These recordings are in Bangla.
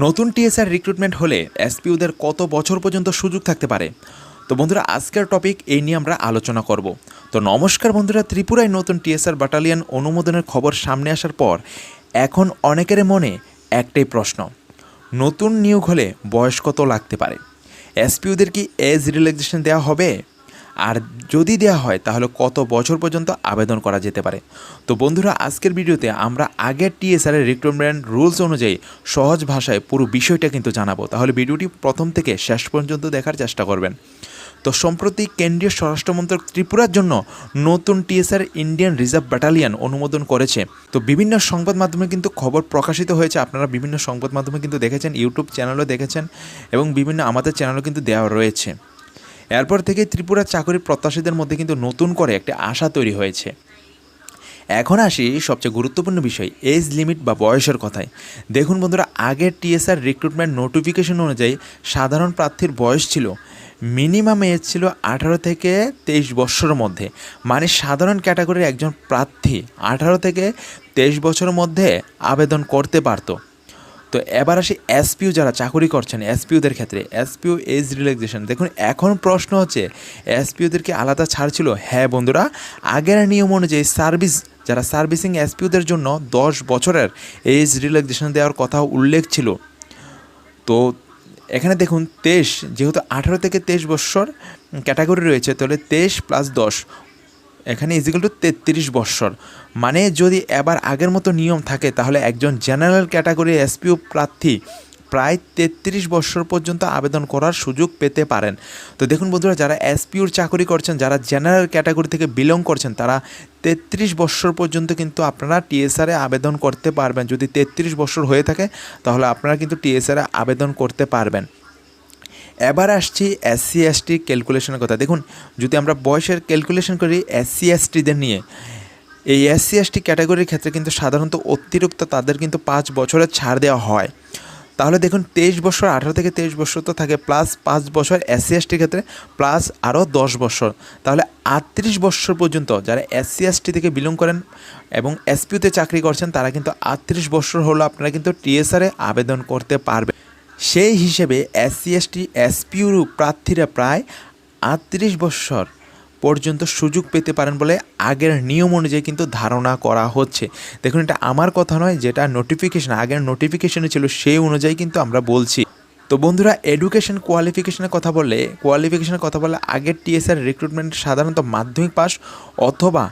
নতুন টিএসআর রিক্রুটমেন্ট হলে এসপিওদের কত বছর পর্যন্ত সুযোগ থাকতে পারে? তো বন্ধুরা, আজকের টপিক এই নিয়ে আমরা আলোচনা করব। তো নমস্কার বন্ধুরা, ত্রিপুরায় নতুন টিএসআর ব্যাটালিয়ন অনুমোদনের খবর সামনে আসার পর এখন অনেকের মনে একটাই প্রশ্ন, নতুন নিয়োগ হলে বয়স কত লাগতে পারে? এসপিওদের কি এজ রিল্যাক্সেশন দেওয়া হবে? আর যদি দেওয়া হয় তাহলে কত বছর পর্যন্ত আবেদন করা যেতে পারে? তো বন্ধুরা, আজকের ভিডিওতে আমরা আগের টিএসআরের রিক্রুটমেন্ট রুলস অনুযায়ী সহজ ভাষায় পুরো বিষয়টা কিন্তু জানাবো। তাহলে ভিডিওটি প্রথম থেকে শেষ পর্যন্ত দেখার চেষ্টা করবেন। তো সম্প্রতি কেন্দ্রীয় স্বরাষ্ট্রমন্ত্রক ত্রিপুরার জন্য নতুন টিএসআর ইন্ডিয়ান রিজার্ভ ব্যাটালিয়ন অনুমোদন করেছে। তো বিভিন্ন সংবাদ মাধ্যমে কিন্তু খবর প্রকাশিত হয়েছে, আপনারা বিভিন্ন সংবাদ মাধ্যমে কিন্তু দেখেছেন, ইউটিউব চ্যানেলও দেখেছেন এবং বিভিন্ন আমাদের চ্যানেলও কিন্তু দেওয়া রয়েছে। এরপর থেকে ত্রিপুরার চাকরির প্রত্যাশীদের মধ্যে কিন্তু নতুন করে একটা আশা তৈরি হয়েছে। এখন আসি সবচেয়ে গুরুত্বপূর্ণ বিষয়, এজ লিমিট বা বয়সের কথায়। দেখুন বন্ধুরা, আগের টিএসআর রিক্রুটমেন্ট নোটিফিকেশন অনুযায়ী সাধারণ প্রার্থীর বয়স ছিল, মিনিমাম এজ ছিল 18 থেকে 23 বছরের মধ্যে। মানে সাধারণ ক্যাটাগরির একজন প্রার্থী 18 থেকে 23 বছরের মধ্যে আবেদন করতে পারতো। তো এবার আসি এসপিও যারা চাকরি করছেন, এসপিওদের ক্ষেত্রে এসপিও এজ রিল্যাক্সেশন। দেখুন, এখন প্রশ্ন হচ্ছে এসপিওদেরকে আলাদা ছাড় ছিল? হ্যাঁ বন্ধুরা, আগের নিয়ম অনুযায়ী যারা সার্ভিসিং এসপিওদের জন্য 10 বছরের এজ রিল্যাক্সেশন দেওয়ার কথা উল্লেখ ছিল। তো এখানে দেখুন, 23, যেহেতু 18 থেকে 23 বছর ক্যাটাগরি রয়েছে, তাহলে 23 + 10 এখানে ইজিক্যাল টু 33 বছর। মানে যদি এবার আগের মতো নিয়ম থাকে তাহলে একজন জেনারেল ক্যাটাগরি এসপিও প্রার্থী প্রায় 33 বছর পর্যন্ত আবেদন করার সুযোগ পেতে পারেন। তো দেখুন বন্ধুরা, যারা এসপিওর চাকরি করছেন, যারা জেনারেল ক্যাটাগরি থেকে বিলং করছেন, তারা 33 বছর পর্যন্ত কিন্তু আপনারা টিএসআরে আবেদন করতে পারবেন। যদি 33 বছর হয়ে থাকে তাহলে আপনারা কিন্তু টিএসআরে আবেদন করতে পারবেন। এবার আসছি এসসি এসটি ক্যালকুলেশনের কথা। দেখুন, যদি আমরা বয়সের ক্যালকুলেশন করি এসসি এসটিদের নিয়ে, এই এসসি এসটি ক্যাটাগরির ক্ষেত্রে কিন্তু সাধারণত অতিরিক্ত তাদের কিন্তু 5 বছরের ছাড় দেওয়া হয়। তাহলে দেখুন, 23 বছর, 18 থেকে 23 বছর তো থাকে, প্লাস 5 বছর এসসি এসটির ক্ষেত্রে, প্লাস আরও 10 বছর, তাহলে 38 বছর পর্যন্ত যারা এসসি এসটি থেকে বিলং করেন এবং এসপিওতে চাকরি করছেন তারা কিন্তু 38 বছর হলো আপনারা কিন্তু টিএসআরে আবেদন করতে পারবেন। সেই হিসেবে এসসি এসটি এসপিও প্রার্থীরা প্রায় 38 বছর পর্যন্ত সুযোগ পেতে পারেন বলে আগের নিয়ম অনুযায়ী কিন্তু ধারণা করা হচ্ছে। দেখুন, এটা আমার কথা নয়, যেটা নোটিফিকেশন আগের নোটিফিকেশনে ছিল সেই অনুযায়ী কিন্তু আমরা বলছি। তো বন্ধুরা, এডুকেশন কোয়ালিফিকেশনের কথা বললে আগের টিএসআর রিক্রুটমেন্ট সাধারণত মাধ্যমিক পাস অথবা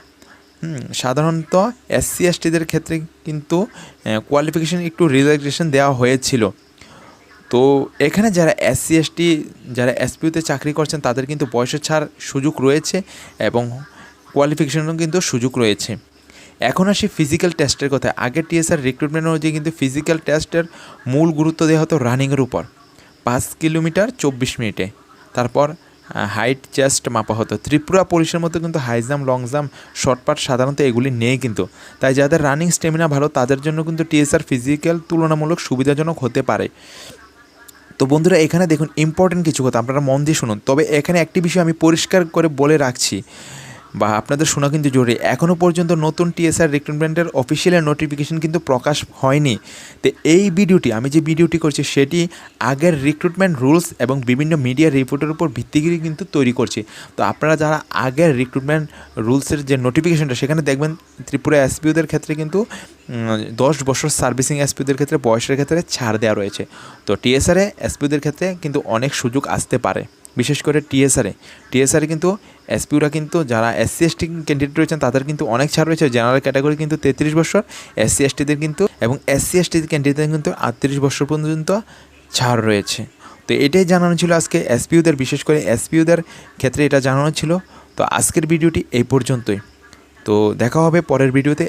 সাধারণত এসসি এসটিদের ক্ষেত্রে কিন্তু কোয়ালিফিকেশন একটু রিল্যাক্সেশন দেওয়া হয়েছিল। তো এখানে যারা এসসি এসটি যারা এসপিওতে চাকরি করছেন তাদের কিন্তু বয়সের ছাড় সুযোগ রয়েছে এবং কোয়ালিফিকেশনেরও কিন্তু সুযোগ রয়েছে। এখন আসি ফিজিক্যাল টেস্টের কথা। আগের টিএসআর রিক্রুটমেন্ট অনুযায়ী কিন্তু ফিজিক্যাল টেস্টের মূল গুরুত্ব দেওয়া হতো রানিংয়ের উপর, 5 কিলোমিটার 24 মিনিটে। তারপর হাইট চেস্ট মাপা হতো। ত্রিপুরা পুলিশের মতো কিন্তু high jump, long jump, shot put সাধারণত এগুলি নেই কিন্তু। তাই যাদের রানিং স্টেমিনা ভালো তাদের জন্য কিন্তু টিএসআর ফিজিক্যাল তুলনামূলক সুবিধাজনক হতে পারে। তো বন্ধুরা, এখানে দেখুন ইম্পর্টেন্ট কিছু কথা, আপনারা মন দিয়ে শুনুন। তবে এখানে একটি বিষয় আমি পরিষ্কার করে বলে রাখছি বা আপনাদের শোনা কিন্তু জরুরি, এখনও পর্যন্ত নতুন টিএসআর রিক্রুটমেন্টের অফিসিয়াল নোটিফিকেশন কিন্তু প্রকাশ হয়নি। তো এই ভিডিওটি আমি যে ভিডিওটি করছি সেটি আগের রিক্রুটমেন্ট রুলস এবং বিভিন্ন মিডিয়া রিপোর্টের উপর ভিত্তি করে কিন্তু তৈরি করছি। তো আপনারা যারা আগের রিক্রুটমেন্ট রুলসের যে নোটিফিকেশনটা সেখানে দেখবেন ত্রিপুরা এসপিওদের ক্ষেত্রে কিন্তু 10 বছর সার্ভিসিং এসপিওদের ক্ষেত্রে বয়সের ক্ষেত্রে ছাড় দেওয়া রয়েছে। তো টিএসআরে এসপিওদের ক্ষেত্রে কিন্তু অনেক সুযোগ আসতে পারে, বিশেষ করে টিএসআরে কিন্তু এসপিওরা কিন্তু যারা এসসি এসটি ক্যান্ডিডেট রয়েছেন তাদের কিন্তু অনেক ছাড় রয়েছে। জেনারেল ক্যাটাগরি কিন্তু 33 বছর, এসসি এসটিদের কিন্তু এবং এসসি এসটি ক্যান্ডিডেটদের কিন্তু 38 বছর পর্যন্ত ছাড় রয়েছে। তো এটাই জানানো ছিল আজকে এসপিওদের, বিশেষ করে এসপিওদের ক্ষেত্রে এটা জানানো ছিল। তো আজকের ভিডিওটি এই পর্যন্তই। তো দেখা হবে পরের ভিডিওতে।